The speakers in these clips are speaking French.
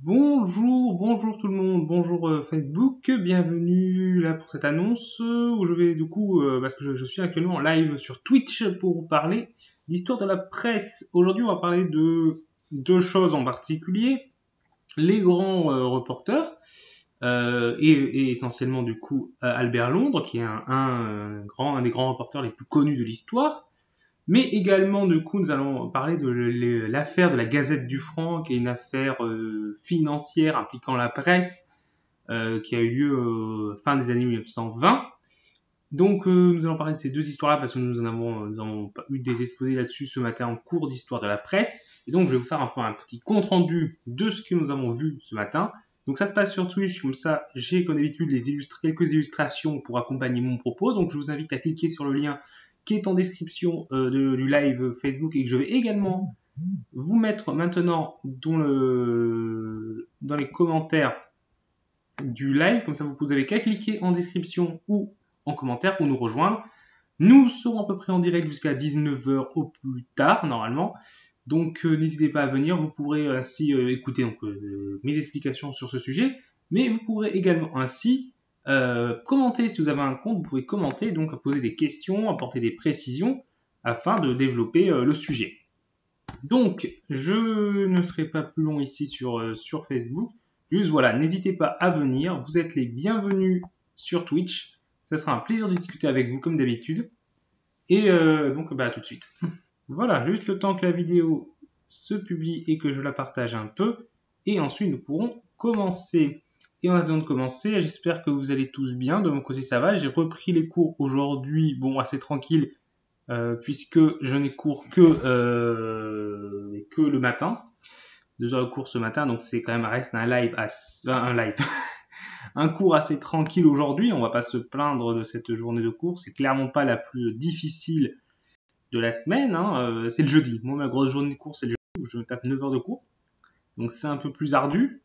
Bonjour tout le monde, bonjour Facebook, bienvenue là pour cette annonce où je vais du coup, parce que je suis actuellement en live sur Twitch pour parler d'histoire de la presse. Aujourd'hui on va parler de deux choses en particulier, les grands reporters et essentiellement du coup Albert Londres qui est un des grands reporters les plus connus de l'histoire. Mais également, du coup, nous allons parler de l'affaire de la Gazette du Franc, qui est une affaire financière impliquant la presse, qui a eu lieu fin des années 1920. Donc, nous allons parler de ces deux histoires-là parce que nous avons eu des exposés là-dessus ce matin en cours d'histoire de la presse. Et donc, je vais vous faire un petit compte-rendu de ce que nous avons vu ce matin. Donc, ça se passe sur Twitch, comme ça, j'ai comme d'habitude quelques illustrations pour accompagner mon propos. Donc, je vous invite à cliquer sur le lien qui est en description du live Facebook et que je vais également vous mettre maintenant dans les commentaires du live. Comme ça, vous avez qu'à cliquer en description ou en commentaire pour nous rejoindre. Nous serons à peu près en direct jusqu'à 19h au plus tard, normalement. Donc, n'hésitez pas à venir. Vous pourrez ainsi écouter mes explications sur ce sujet. Mais vous pourrez également ainsi commenter si vous avez un compte. Vous pouvez commenter, donc poser des questions, apporter des précisions afin de développer le sujet. Donc, je ne serai pas plus long ici sur Facebook. Juste voilà, n'hésitez pas à venir. Vous êtes les bienvenus sur Twitch. Ça sera un plaisir de discuter avec vous comme d'habitude. Et donc, tout de suite. Voilà, juste le temps que la vidéo se publie et que je la partage un peu. Et ensuite, nous pourrons commencer. Et en attendant de commencer, j'espère que vous allez tous bien. De mon côté, ça va. J'ai repris les cours aujourd'hui, assez tranquille, puisque je n'ai cours que le matin. 2 heures de cours ce matin, donc c'est quand même reste un cours assez tranquille aujourd'hui. On va pas se plaindre de cette journée de cours. C'est clairement pas la plus difficile de la semaine. C'est le jeudi. Moi, ma grosse journée de cours, c'est le jeudi où je me tape 9 heures de cours. Donc c'est un peu plus ardu.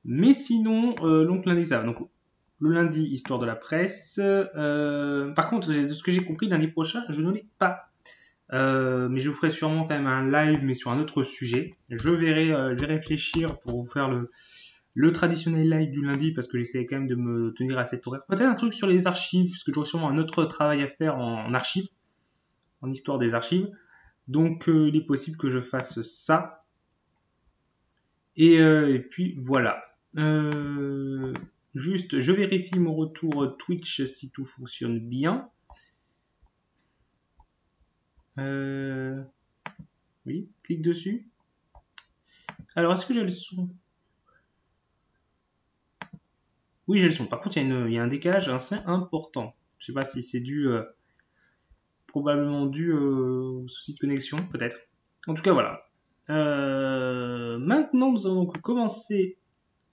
Mais sinon, donc lundi, ça va. Donc le lundi, histoire de la presse. Par contre, de ce que j'ai compris, lundi prochain, je ne l'ai pas. Mais je vous ferai sûrement quand même un live, mais sur un autre sujet. Je vais réfléchir pour vous faire le traditionnel live du lundi, parce que j'essaie quand même de me tenir à cet horaire. Peut-être un truc sur les archives, parce que j'aurai sûrement un autre travail à faire en archives, en histoire des archives. Donc il est possible que je fasse ça. Et puis voilà. Juste, je vérifie mon retour Twitch si tout fonctionne bien. Oui, clique dessus. Alors, est-ce que j'ai le son? Oui, j'ai le son. Par contre, il y a un décalage assez important. Je sais pas si c'est probablement dû au souci de connexion, peut-être. En tout cas, voilà. Maintenant, nous allons donc commencer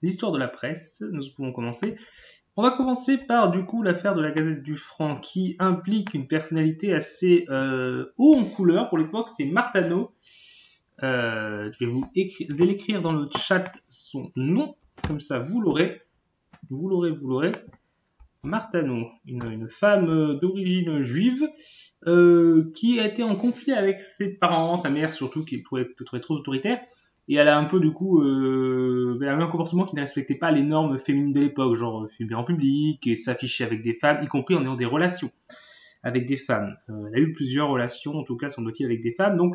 l'histoire de la presse. Nous pouvons commencer. On va commencer par, du coup, l'affaire de la Gazette du Franc, qui implique une personnalité assez haut en couleur pour l'époque. C'est Martano. Je vais l'écrire dans le chat son nom. Comme ça, vous l'aurez. Vous l'aurez. Martano, une femme d'origine juive qui a été en conflit avec ses parents, sa mère surtout, qui trouvait trop autoritaire. Et elle a un peu, du coup, elle avait un comportement qui ne respectait pas les normes féminines de l'époque, genre fumer en public et s'afficher avec des femmes, y compris en ayant des relations avec des femmes. Elle a eu plusieurs relations, en tout cas, semble-t-il, avec des femmes. Donc,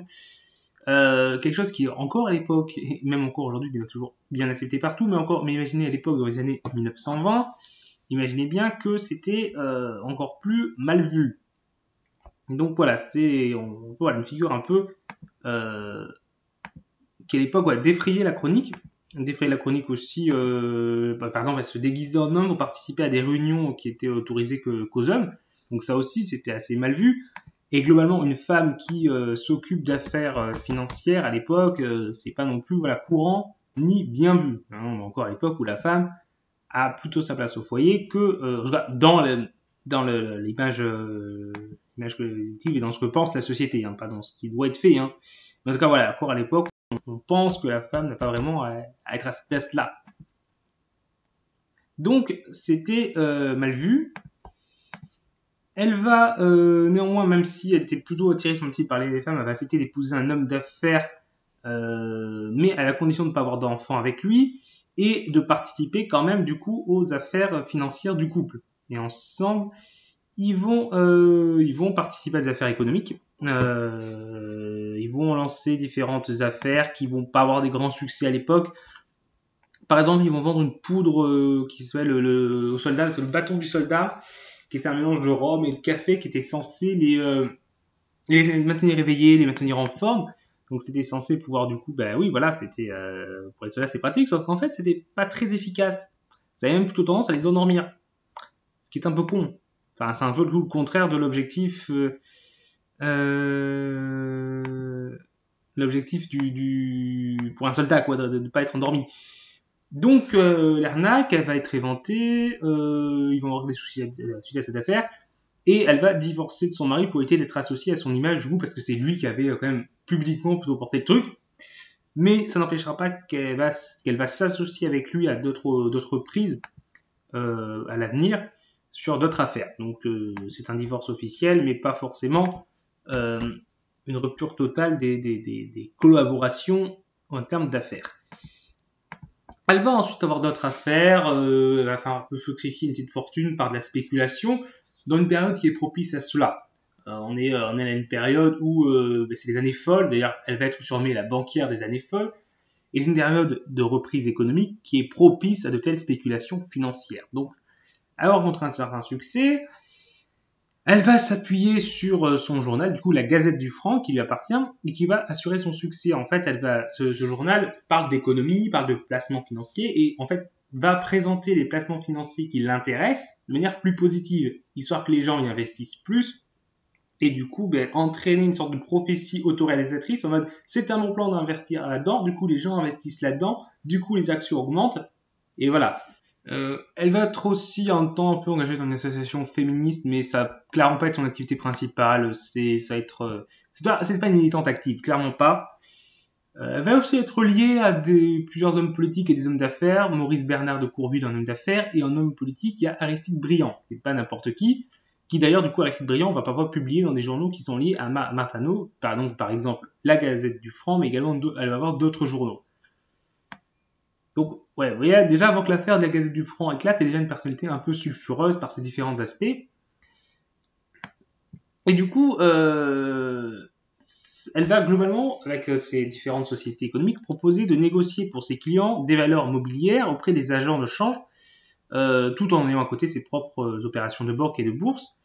quelque chose qui, encore à l'époque, et même encore aujourd'hui, n'est pas toujours bien accepté partout, mais imaginez à l'époque, dans les années 1920, imaginez bien que c'était encore plus mal vu. Donc voilà, on voit une figure un peu qui à l'époque défrayait la chronique. Défrayait la chronique aussi, par exemple, elle se déguisait en homme pour participer à des réunions qui étaient autorisées qu'aux hommes. Donc ça aussi, c'était assez mal vu. Et globalement, une femme qui s'occupe d'affaires financières à l'époque, c'est pas non plus courant ni bien vu. On est encore à l'époque où la femme a plutôt sa place au foyer que dans l'image collective et dans ce que pense la société, pas dans ce qui doit être fait. Mais en tout cas, voilà, encore à l'époque, on pense que la femme n'a pas vraiment à être à cette place-là. Donc, c'était mal vu. Elle va néanmoins, même si elle était plutôt attirée par les femmes, elle va accepter d'épouser un homme d'affaires, mais à la condition de ne pas avoir d'enfant avec lui. et de participer quand même du coup aux affaires financières du couple. Et ensemble, ils vont participer à des affaires économiques. Ils vont lancer différentes affaires qui vont pas avoir des grands succès à l'époque. Par exemple, ils vont vendre une poudre qui s'appelle au soldat, c'est le bâton du soldat, qui était un mélange de rhum et de café qui était censé les maintenir éveillés, les maintenir en forme. Donc c'était censé pouvoir du coup, ben oui, voilà, c'était pour les soldats c'est pratique, sauf qu'en fait c'était pas très efficace. Ça avait même plutôt tendance à les endormir, ce qui est un peu con. Enfin, c'est un peu le contraire de l'objectif, l'objectif pour un soldat, quoi, de ne pas être endormi. Donc l'arnaque, elle va être éventée, ils vont avoir des soucis suite à cette affaire, et elle va divorcer de son mari pour éviter d'être associée à son image, du coup, parce que c'est lui qui avait quand même publiquement plutôt porté le truc. Mais ça n'empêchera pas qu'elle va s'associer avec lui à d'autres reprises à l'avenir sur d'autres affaires. Donc c'est un divorce officiel, mais pas forcément une rupture totale des collaborations en termes d'affaires. Elle va ensuite avoir d'autres affaires, elle va faire un peu fructifier une petite fortune par de la spéculation, dans une période qui est propice à cela. On est à une période où c'est les années folles, d'ailleurs elle va être surnommée la banquière des années folles, et c'est une période de reprise économique qui est propice à de telles spéculations financières. Donc, elle rencontre un certain succès, elle va s'appuyer sur son journal, du coup la Gazette du Franc qui lui appartient et qui va assurer son succès. En fait, ce journal parle d'économie, parle de placements financiers et en fait va présenter les placements financiers qui l'intéressent de manière plus positive, histoire que les gens y investissent plus et du coup entraîner une sorte de prophétie autoréalisatrice en mode c'est un bon plan d'investir là-dedans, du coup les gens investissent là-dedans, du coup les actions augmentent et voilà. Elle va être aussi un temps un peu engagée dans une association féministe, mais ça va clairement pas être son activité principale. C'est pas une militante active, clairement pas. Elle va aussi être liée à plusieurs hommes politiques et des hommes d'affaires. Maurice Bernard de Courville, un homme d'affaires, et un homme politique, il y a Aristide Briand, qui n'est pas n'importe qui d'ailleurs, du coup, Aristide Briand, on va parfois publier dans des journaux qui sont liés à Martineau, par exemple la Gazette du Franc, mais également elle va avoir d'autres journaux. Donc, ouais, vous voyez, déjà avant que l'affaire de la Gazette du Franc éclate, c'est déjà une personnalité un peu sulfureuse par ses différents aspects. Et du coup, elle va globalement, avec ses différentes sociétés économiques, proposer de négocier pour ses clients des valeurs mobilières auprès des agents de change, tout en ayant à côté ses propres opérations de banque et de bourse,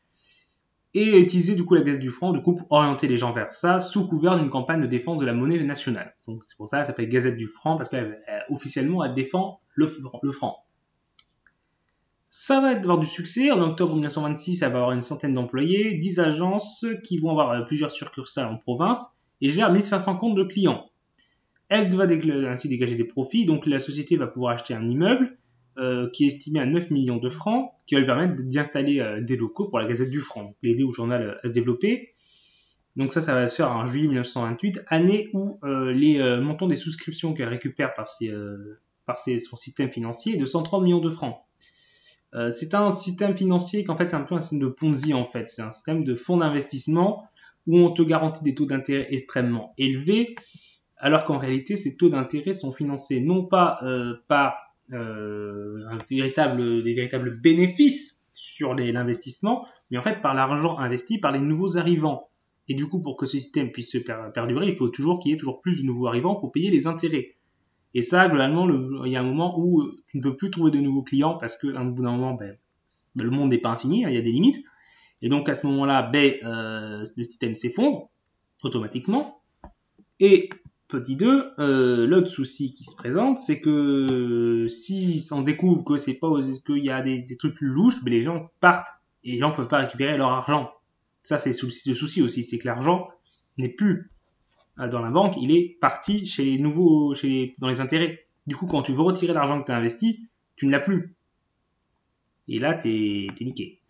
et utiliser du coup la Gazette du Franc du coup pour orienter les gens vers ça sous couvert d'une campagne de défense de la monnaie nationale. Donc c'est pour ça qu'elle s'appelle Gazette du Franc parce qu'officiellement elle défend le franc. Ça va avoir du succès. En octobre 1926, elle va avoir une centaine d'employés, 10 agences qui vont avoir plusieurs succursales en province et gère 1500 comptes de clients. Elle va ainsi dégager des profits, donc la société va pouvoir acheter un immeuble qui est estimé à 9 millions de francs, qui va lui permettre d'y installer des locaux pour la Gazette du Franc, l'aider au journal à se développer. Donc ça va se faire en juillet 1928, année où les montants des souscriptions qu'elle récupère par son système financier est de 130 millions de francs. C'est un système financier qu'en fait c'est un peu un système de Ponzi en fait, c'est un système de fonds d'investissement où on te garantit des taux d'intérêt extrêmement élevés, alors qu'en réalité ces taux d'intérêt sont financés non pas par des véritables bénéfices sur l'investissement, mais en fait par l'argent investi par les nouveaux arrivants. Et du coup, pour que ce système puisse se perdurer, il faut toujours qu'il y ait toujours plus de nouveaux arrivants pour payer les intérêts. Et ça, globalement, il y a un moment où tu ne peux plus trouver de nouveaux clients parce qu'à un bout d'un moment, le monde n'est pas infini, il y a des limites. Et donc à ce moment-là, le système s'effondre automatiquement. Et petit 2, l'autre souci qui se présente, c'est que si on découvre que c'est pas qu'il y a des trucs louches, les gens partent et les gens peuvent pas récupérer leur argent. Ça, c'est le souci aussi, c'est que l'argent n'est plus dans la banque, il est parti chez les nouveaux, dans les intérêts. Du coup, quand tu veux retirer l'argent que tu as investi, tu ne l'as plus. Et là, t'es niqué.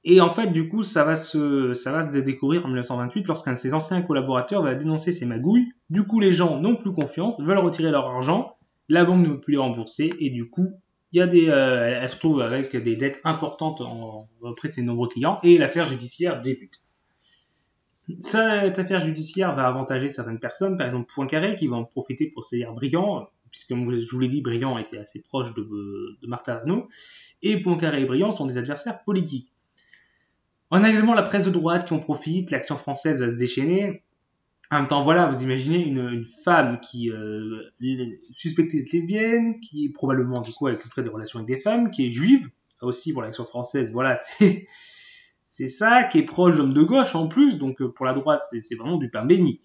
Et en fait, du coup, ça va se découvrir en 1928 lorsqu'un de ses anciens collaborateurs va dénoncer ces magouilles. Du coup, les gens n'ont plus confiance, veulent retirer leur argent, la banque ne veut plus les rembourser, et du coup, elle se retrouve avec des dettes importantes auprès de ses nombreux clients, et l'affaire judiciaire débute. Cette affaire judiciaire va avantager certaines personnes, par exemple Poincaré, qui va en profiter pour saisir Briand. puisque comme je vous l'ai dit, Briand était assez proche de Martin Arnault, et Poincaré et Briand sont des adversaires politiques. On a également la presse de droite qui en profite, l'action française va se déchaîner. En même temps, voilà, vous imaginez une femme qui suspectée d'être lesbienne, qui est probablement du coup avec des relations avec des femmes, qui est juive, ça aussi pour l'action française, voilà, c'est ça, qui est proche d'hommes de gauche en plus, donc pour la droite, c'est vraiment du pain béni.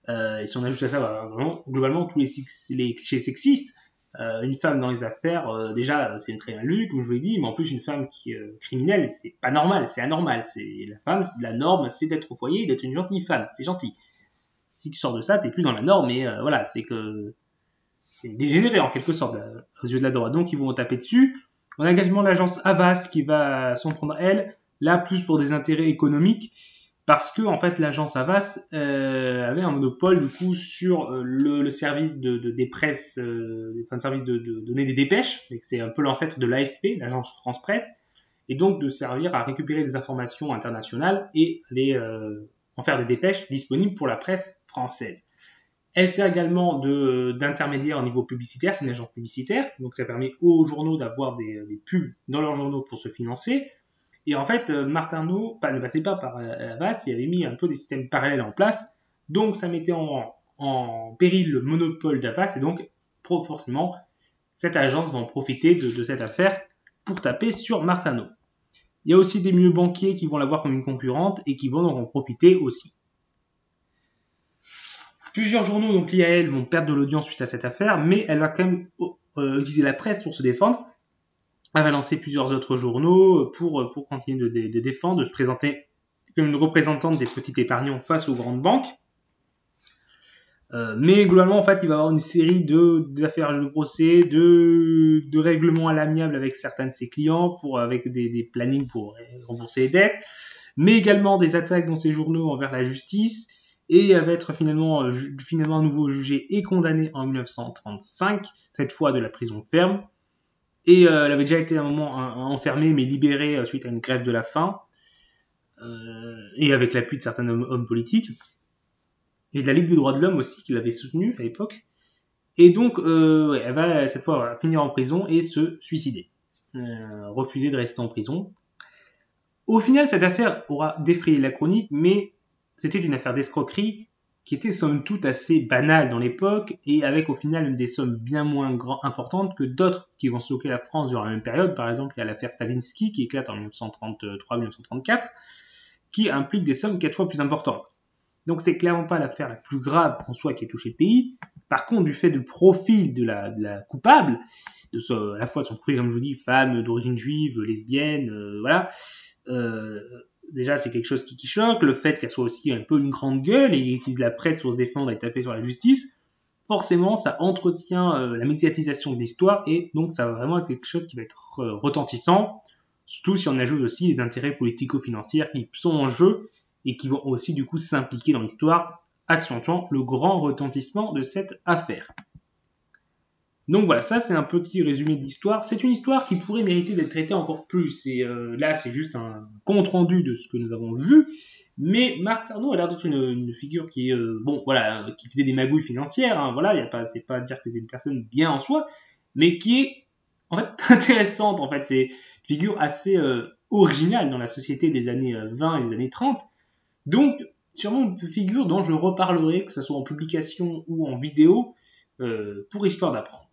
Et si on ajoute à ça, vraiment, globalement, tous les clichés sexistes, une femme dans les affaires, déjà, c'est très bien lu, comme je vous l'ai dit, mais en plus, une femme qui est criminelle, c'est pas normal, c'est anormal. La femme, la norme, c'est d'être au foyer, d'être une gentille femme, c'est gentil. Si tu sors de ça, t'es plus dans la norme, mais voilà, c'est dégénéré en quelque sorte aux yeux de la droite. Donc, ils vont taper dessus. On a également l'agence Havas qui va s'en prendre elle, là, plus pour des intérêts économiques, parce que en fait l'agence Havas avait un monopole du coup sur le service des presses, le service de donner des dépêches, c'est un peu l'ancêtre de l'AFP, l'agence France Presse, et donc de servir à récupérer des informations internationales et en faire des dépêches disponibles pour la presse française. Elle sert également d'intermédiaire au niveau publicitaire, c'est une agence publicitaire, donc ça permet aux journaux d'avoir des pubs dans leurs journaux pour se financer. Et en fait, Martin Arnault ne passait pas par Havas, il avait mis un peu des systèmes parallèles en place, donc ça mettait en péril le monopole d'Havas, et donc forcément, cette agence va en profiter de cette affaire pour taper sur Martin Arnault. Il y a aussi des milieux banquiers qui vont la voir comme une concurrente et qui vont donc en profiter aussi. Plusieurs journaux donc liés à elle vont perdre de l'audience suite à cette affaire, mais elle va quand même utiliser la presse pour se défendre. Elle va lancer plusieurs autres journaux pour continuer de défendre, de se présenter comme une représentante des petits épargnants face aux grandes banques. Mais globalement, en fait, il va y avoir une série d'affaires de procès, de règlements à l'amiable avec certains de ses clients, avec des plannings pour rembourser les dettes, mais également des attaques dans ses journaux envers la justice, et elle va être finalement à nouveau jugée et condamnée en 1935, cette fois de la prison ferme. Et elle avait déjà été à un moment enfermée, mais libérée suite à une grève de la faim, et avec l'appui de certains hommes politiques, et de la Ligue des droits de l'homme aussi, qui l'avait soutenue à l'époque. Et donc, elle va cette fois finir en prison et se suicider. Refuser de rester en prison. Au final, cette affaire aura défrayé la chronique, mais c'était une affaire d'escroquerie qui était somme toute assez banale dans l'époque, et avec au final des sommes bien moins importantes que d'autres qui vont stocker la France durant la même période. Par exemple, il y a l'affaire Stavinsky qui éclate en 1933-1934, qui implique des sommes 4 fois plus importantes. Donc c'est clairement pas l'affaire la plus grave en soi qui a touché le pays. Par contre, du fait du profil de la coupable, à la fois de son profil, comme je vous dis, femme d'origine juive, lesbienne, voilà, déjà c'est quelque chose qui choque. Le fait qu'elle soit aussi un peu une grande gueule et utilise la presse pour se défendre et taper sur la justice, forcément ça entretient la médiatisation de l'histoire, et donc ça va vraiment être quelque chose qui va être retentissant, surtout si on ajoute aussi les intérêts politico-financiers qui sont en jeu et qui vont aussi du coup s'impliquer dans l'histoire, accentuant le grand retentissement de cette affaire. Donc voilà, ça c'est un petit résumé de l'histoire. C'est une histoire qui pourrait mériter d'être traitée encore plus, et là c'est juste un compte-rendu de ce que nous avons vu, mais Martin Arnault a l'air d'être une figure qui qui faisait des magouilles financières, hein, voilà, c'est pas à dire que c'était une personne bien en soi, mais qui est en fait intéressante, en fait, c'est une figure assez originale dans la société des années 20 et des années 30, donc sûrement une figure dont je reparlerai, que ce soit en publication ou en vidéo, pour Histoire d'apprendre.